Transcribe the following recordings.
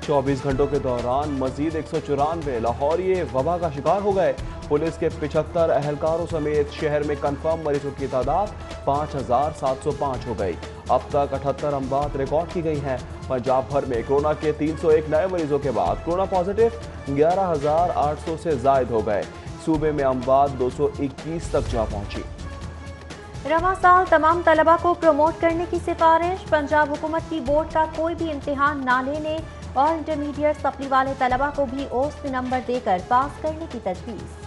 24 घंटों के दौरान मजीद 194 लाहौरी वबा का शिकार हो गए। पुलिस के 75 एहलकारों समेत शहर में कन्फर्म मरीजों की तादाद 5705 हो गई। अब तक 78 अमवात रिकॉर्ड की गई हैं। पंजाब भर में कोरोना के 301 नए मरीजों के बाद कोरोना पॉजिटिव 11,800 से जायद हो गए। सूबे में अमवात 221 तक जा पहुंची। रवा साल तमाम तलबा को प्रमोट करने की सिफारिश। पंजाब हुकूमत की बोर्ड का कोई भी इम्तिहान ना लेने और इंटरमीडिएट सप्ली वाले तलबा को भी औसत नंबर देकर पास करने की तजवीज़।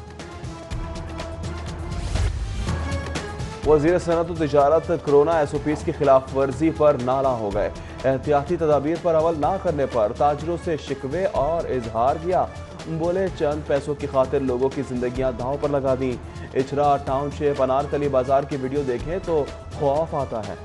वज़ीर सनअत व तिजारत कोरोना SOPs की खिलाफ वर्जी पर नाला हो गए। एहतियाती तदाबीर पर अमल ना करने पर ताजरों से शिकवे और इजहार किया। बोले चंद पैसों की खातिर लोगों की जिंदगियां दांव पर लगा दी। इचरा टाउनशिप अनारकली बाजार की वीडियो देखें तो खौफ आता है।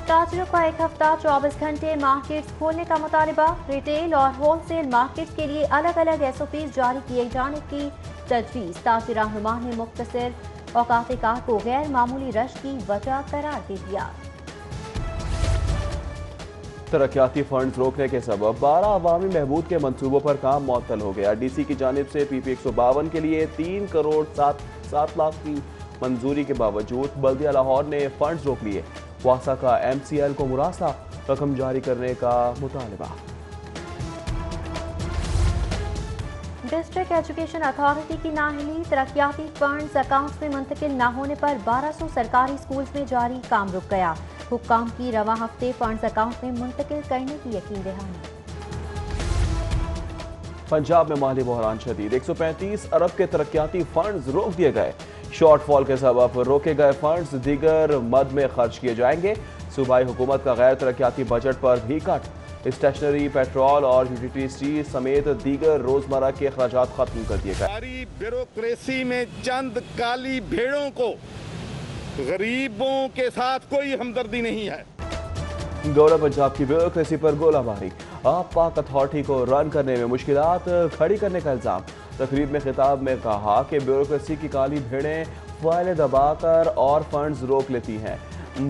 ताजरों का एक हफ्ता 24 घंटे मार्केट्स खोलने का मुतालबा। रिटेल और होलसेल मार्केट के लिए अलग अलग SOPs जारी किए जाने की तजवीज़। ताजिर रहनुमा ने मुख्तसर औकात कार को गैर मामूली रश की वजह करार दे दिया। तरक्याती फंड रोकने के सबब 12 अवामी महबूद के मंसूबों पर काम मुअत्तल हो गया। DC की जानिब से PP 152 के लिए 3 करोड़ 7 लाख की मंजूरी के बावजूद बल्दिया लाहौर ने फंड रोक लिए। वासा का MCL को मुरासा रकम जारी करने का मुतालबा। डिस्ट्रिक्ट एजुकेशन अथॉरिटी की नाअहली। तरक्याती फंड्स अकाउंट्स में मुंतकिल न होने पर 1200 सरकारी स्कूल्स में जारी काम रुक गया। हुक्काम की रवा हफ्ते फंड्स अकाउंट में मुंतकिल करने की यकीन दहानी। पंजाब में माली बहरान शदीद। 135 अरब के तरक्याती फंड्स रोक दिए गए। शॉर्टफॉल के सबब रोके गए फंड्स दीगर मद में खर्च किए जाएंगे। सूबाई हुकूमत का गैर तरक्याती बजट पर भी कट। स्टेशनरी, पेट्रोल और यूटिलिटी समेत दीगर रोजमर्रा के अखराजात खत्म कर दिए गए। ब्यूरोक्रेसी में चंद काली भेड़ों को गरीबों के साथ कोई हमदर्दी नहीं है। गौरव पंजाब की ब्यूरोक्रेसी पर गोलाबारी। आप पाक अथॉरिटी को रन करने में मुश्किलात खड़ी करने का इल्जाम। तकरीब में खिताब में कहा कि ब्यूरोक्रेसी की काली भेड़ें फाइलें दबाकर और फंड्स रोक लेती हैं।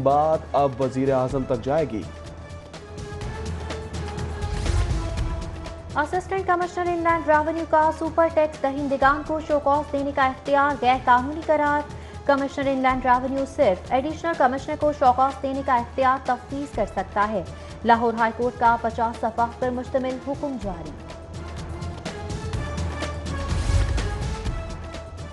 बात अब वजीर आजम तक जाएगी। असिस्टेंट कमिश्नर इनलैंड रेवेन्यू का सुपर टैक्स दहिंदगान को शोकॉज देने का इख्तियार गैर कानूनी करार। कमिश्नर इनलैंड रेवेन्यू सिर्फ एडिशनल कमिश्नर को शोकॉज देने का इख्तियार तफ्तीश कर सकता है। लाहौर हाई कोर्ट का 50 सफ़ा पर मुश्तमिल हुक्म जारी।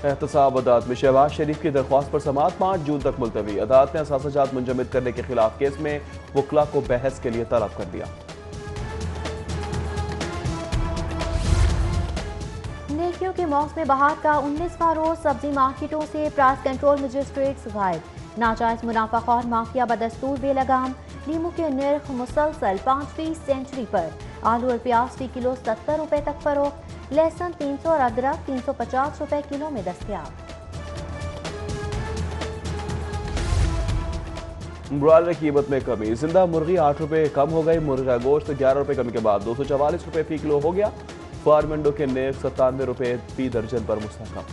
एहतसाब अदालत में शहबाज शरीफ की दरख्वास्त पर समाअत 5 जून तक मुलतवी। अदालत ने असासाजात मुंजमद करने के खिलाफ केस में वकला को बहस के लिए तलब कर दिया। नेकियों के मौसम बहार का 19वां रोज सब्जी मार्केटों से प्राइस कंट्रोल मजिस्ट्रेट्स गायब। नाजायज मुनाफाखोर माफिया बदस्तूर बेलगाम। नींबू के नर्ख मुसलसल 5वीं सेंचुरी पर। आलू और प्याज फी किलो 70 रुपए तक फरोख्त। लहसुन 300 और अदरक 350 रुपए किलो में दस्तयाब। ब्रॉयलर की कीमत में कमी। जिंदा मुर्गी 8 रुपए कम हो गई। मुर्गा गोश्त 11 रुपए कमी के बाद 244 रुपए फी किलो हो गया। फार्म अंडों के नेक 97 रुपए फी दर्जन पर मुस्तहकम।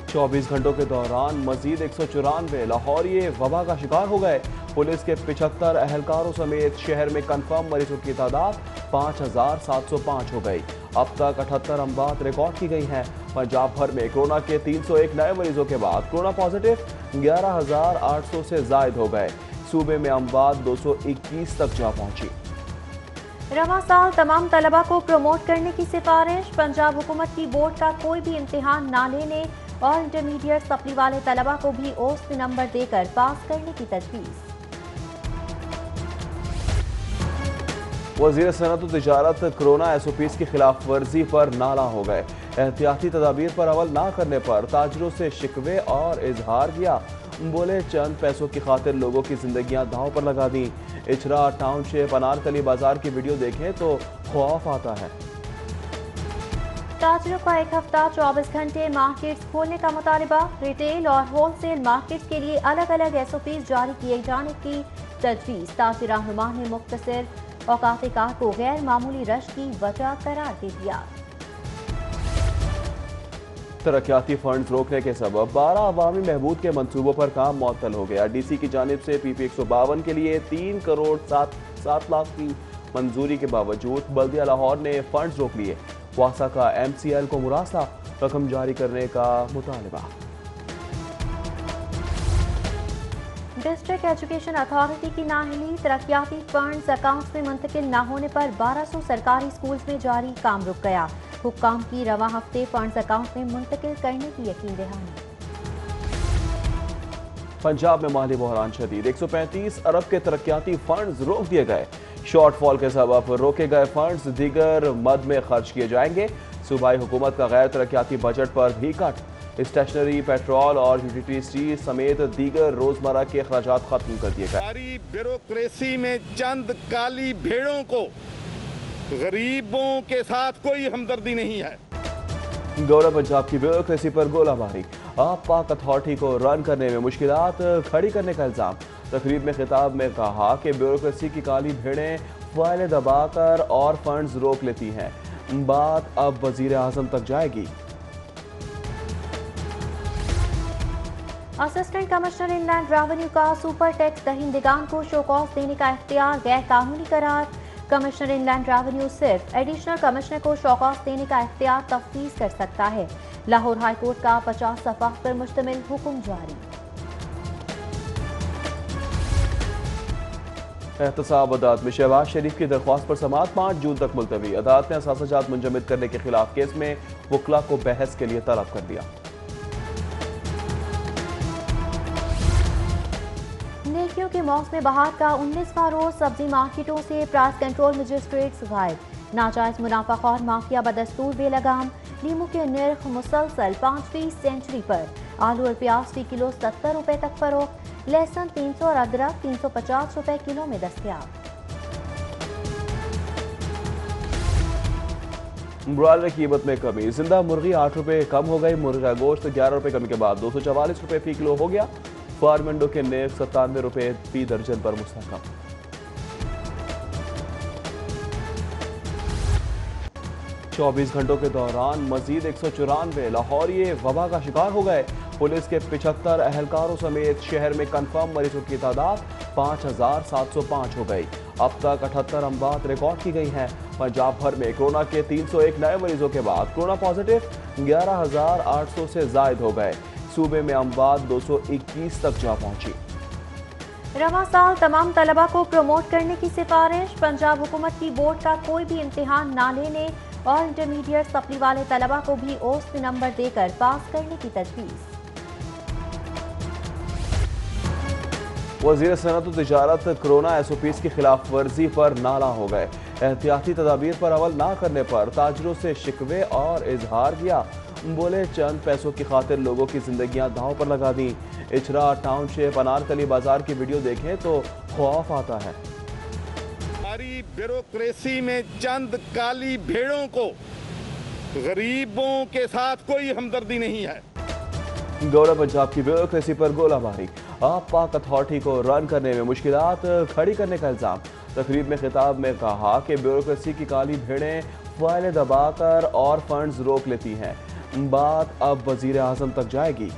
चौबीस घंटों के दौरान मजीद 194 लाहौरी वबा का शिकार हो गए। पुलिस के 75 एहलकारों समेत शहर में कन्फर्म मरीजों की तादाद 5705 हो गई। अब तक 78 अमवात रिकॉर्ड की गई हैं। पंजाब भर में कोरोना के 301 नए मरीजों के बाद कोरोना पॉजिटिव 11,800 से जायद हो गए। सूबे में अमवात 221 तक जा पहुंची। रवा साल तमाम तलबा को प्रमोट करने की सिफारिश। पंजाब हुकूमत की बोर्ड का कोई भी इम्तिहान ना लेने और इंटरमीडिएट सप्ली वाले तलबा को भी औसत नंबर देकर पास करने की तजवीज़। वज़ीर सनअत व तिजारत कोरोना SOPs की खिलाफ वर्जी पर नाला हो गए। एहतियाती तदाबीर पर अमल ना करने पर ताजरों से शिकवे और इजहार किया। बोले चंद पैसों की खातिर लोगों की जिंदगियां दांव पर लगा दी। इचरा टाउनशिप अनारकली बाजार की वीडियो देखें तो खौफ आता है। ताजरों का एक हफ्ता 24 घंटे मार्केट्स खोलने का मुतालबा। रिटेल और होलसेल मार्केट के लिए अलग अलग SOPs जारी किए जाने की तजवीज़। ताजिर रहनुमा ने मुख्तसर औकात कार को गैर मामूली रश की वजह करार दे दिया। तरक्याती फंड्स रोकने के सबब 12 अवामी महबूद के मंसूबों पर काम मुअत्तल हो गया। डीसी की जानिब से PP 152 के लिए 3 करोड़ 7 लाख की मंजूरी के बावजूद बल्दिया लाहौर ने फंड्स रोक लिए। वासा का MCL को मुरासा रकम जारी करने का मुतालबा। डिस्ट्रिक्ट एजुकेशन अथॉरिटी की नाअहली, तरक्याती फंड्स अकाउंट्स में मुंतकिल न होने पर 1200 सरकारी स्कूल्स में जारी काम रुक गया। हुक्काम की रवा हफ्ते फंड्स अकाउंट में मुंतकिल करने की यकीन दहानी। पंजाब में माली बहरान शदीद, 135 अरब के तरक्याती फंड्स रोक दिए गए। शॉर्टफॉल के सबब रोके गए फंड्स दीगर मद में खर्च किए जाएंगे। सूबाई हुकूमत का गैर तरक्याती बजट पर भी कट। स्टेशनरी, पेट्रोल और यूटिलिटी समेत दीगर रोजमर्रा के अखराजात खत्म कर दिए गए। सारी ब्यूरोक्रेसी में चंद काली भेड़ों को गरीबों के साथ कोई हमदर्दी नहीं है। गौरव पंजाब की ब्यूरोक्रेसी पर गोलाबारी, आप पाक अथॉरिटी को रन करने में मुश्किलात खड़ी करने का इल्जाम। तकरीब में खिताब में कहा कि ब्यूरोक्रेसी की काली भेड़ें फाइलें दबाकर और फंड्स रोक लेती हैं। बात अब वजीर आजम तक जाएगी। असिस्टेंट कमिश्नर इनलैंड रेवेन्यू का सुपर टैक्स दहिंदगान को शो कॉज देने का इख्तियार गैर कानूनी करार। कमिश्नर इनलैंड रेवेन्यू सिर्फ एडिशनल कमिश्नर को शो कॉज देने का इख्तियार तफ्तीश कर सकता है। लाहौर हाई कोर्ट का 50 सफ़ा पर मुश्तमिल हुक्म जारी। एहतसाब अदालत में शहबाज शरीफ की दरख्वास्त पर समाअत 5 जून तक मुलतवी। अदालत ने असासाजात मुंजमद करने के खिलाफ केस में वकला को बहस के लिए तलब कर दिया। नेकियों के मौसम बहार का 19वां रोज सब्जी मार्केटों से प्राइस कंट्रोल मजिस्ट्रेट्स गायब। नाजायज मुनाफाखोर माफिया बदस्तूर बेलगाम। नींबू के नर्ख मुसलसल 5% सेंचुरी पर। आलू और प्याज फी किलो 70 रुपए तक फरोख्त। लहसुन 300 और अदरक 350 रुपए किलो में दस्तयाब। ब्रॉयलर की कीमत में कमी, जिंदा मुर्गी 8 रुपए कम हो गई। मुर्गा गोश्त 11 रुपए कमी के बाद 244 रुपए फी किलो हो गया। फार्मेंडो के नेक 97 रुपए फी दर्जन पर मुस्तहकम। चौबीस घंटों के दौरान मजीद 194 लाहौरिये वबा का शिकार हो गए। पुलिस के 75 अहलकारों समेत शहर में कन्फर्म मरीजों की तादाद 5705 हो गई। अब तक 78 अमवात रिकॉर्ड की गई हैं। पंजाब भर में कोरोना के 301 नए मरीजों के बाद कोरोना पॉजिटिव 11,800 से जायद हो गए। सूबे में अमवात 221 तक जा पहुंची। रवा साल तमाम तलबा को प्रमोट करने की सिफारिश। पंजाब हुकूमत की बोर्ड का कोई भी इम्तिहान ना लेने और इंटरमीडिएट सप्ली वाले तलबा को भी औसत नंबर देकर पास करने की तजवीज़। वज़ीर सनअत व तिजारत कोरोना SOPs की खिलाफ वर्जी पर नाला हो गए। एहतियाती तदाबीर पर अमल ना करने पर ताजरों से शिकवे और इजहार किया। बोले चंद पैसों की खातिर लोगों की जिंदगियां दांव पर लगा दी। इचरा टाउनशिप अनारकली बाजार की वीडियो देखें तो खौफ आता है। सारी ब्यूरोक्रेसी में चंद काली भेड़ों को गरीबों के साथ कोई हमदर्दी नहीं है। गौरव पंजाब की ब्यूरोक्रेसी पर गोलाबारी, आप पाक अथॉरिटी को रन करने में मुश्किलात खड़ी करने का इल्जाम। तकरीब में खिताब में कहा कि ब्यूरोक्रेसी की काली भेड़ें फाइलें दबाकर और फंड्स रोक लेती हैं। बात अब वजीर आजम तक जाएगी।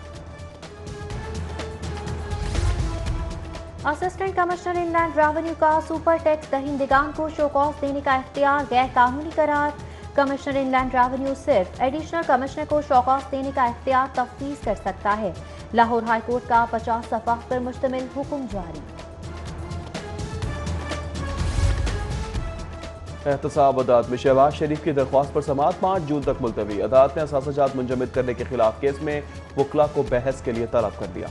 असिस्टेंट कमिश्नर इनलैंड रेवेन्यू का सुपर टैक्स दहिंदगान को शो कॉज देने का इख्तियार गैर कानूनी करार। कमिश्नर इनलैंड रेवेन्यू सिर्फ एडिशनल कमिश्नर को शो कॉज देने का इख्तियार तफ्तीश कर सकता है। लाहौर हाई कोर्ट का 50 सफ़ा पर मुश्तमिल हुक्म जारी। एहतसाब अदालत में शहबाज शरीफ की दरख्वास्त पर समाअत 5 जून तक मुलतवी। अदालत ने असासाजात मुंजमद करने के खिलाफ केस में वकला को बहस के लिए तलब कर दिया।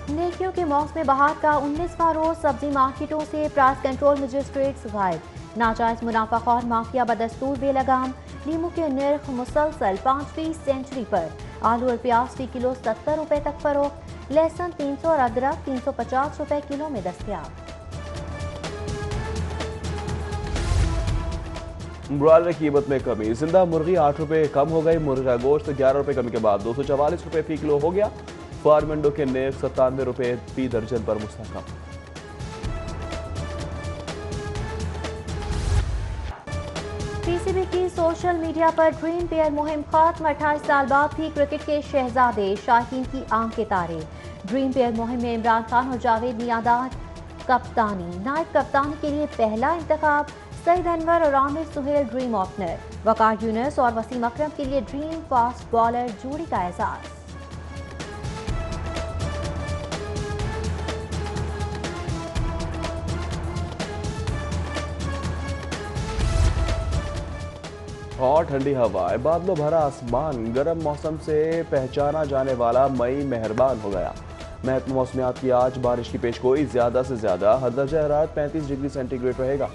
नेकियों के मौसम बहार का 19वां रोज सब्जी मार्केटों से प्राइस कंट्रोल मजिस्ट्रेट्स गायब। नाजायज मुनाफाखोर माफिया बदस्तूर बेलगाम। नींबू के नर्ख मुसलसल 5% सेंचुरी पर। आलू और प्याज फी किलो 70 रुपए तक फरोख्त। लहसुन 300 और अदरक 350 रुपए किलो में दस्तयाब। ब्रॉयलर की कीमत में कमी, जिंदा मुर्गी 8 रुपए कम हो गई। मुर्गा गोश्त 11 रुपए कमी के बाद 244 रुपए फी किलो हो गया। फार्मेंडो के नेक 97 रुपए फी दर्जन पर मुस्तहकम। PCB पीटीवी की सोशल मीडिया पर ड्रीम पेयर मुहिम खत्म। 28 साल बाद भी क्रिकेट के शहजादे शाहीन की आंख के तारे। ड्रीम पेयर मुहिम में इमरान खान और जावेद मियांदाद कप्तानी। नायब कप्तान के लिए पहला इंतखाब सईद अनवर और आमिर सुहेल ड्रीम ओपनर। वकार यूनुस और वसीम अकरम के लिए ड्रीम फास्ट बॉलर जोड़ी का एहसास। और ठंडी हवाएं, बादलों भरा आसमान, गर्म मौसम से पहचाना जाने वाला मई मेहरबान हो गया। महकमा मौसमियात की आज बारिश की पेशगोई। ज्यादा से ज्यादा हद दर्जा हरारत 35 डिग्री सेंटीग्रेड रहेगा।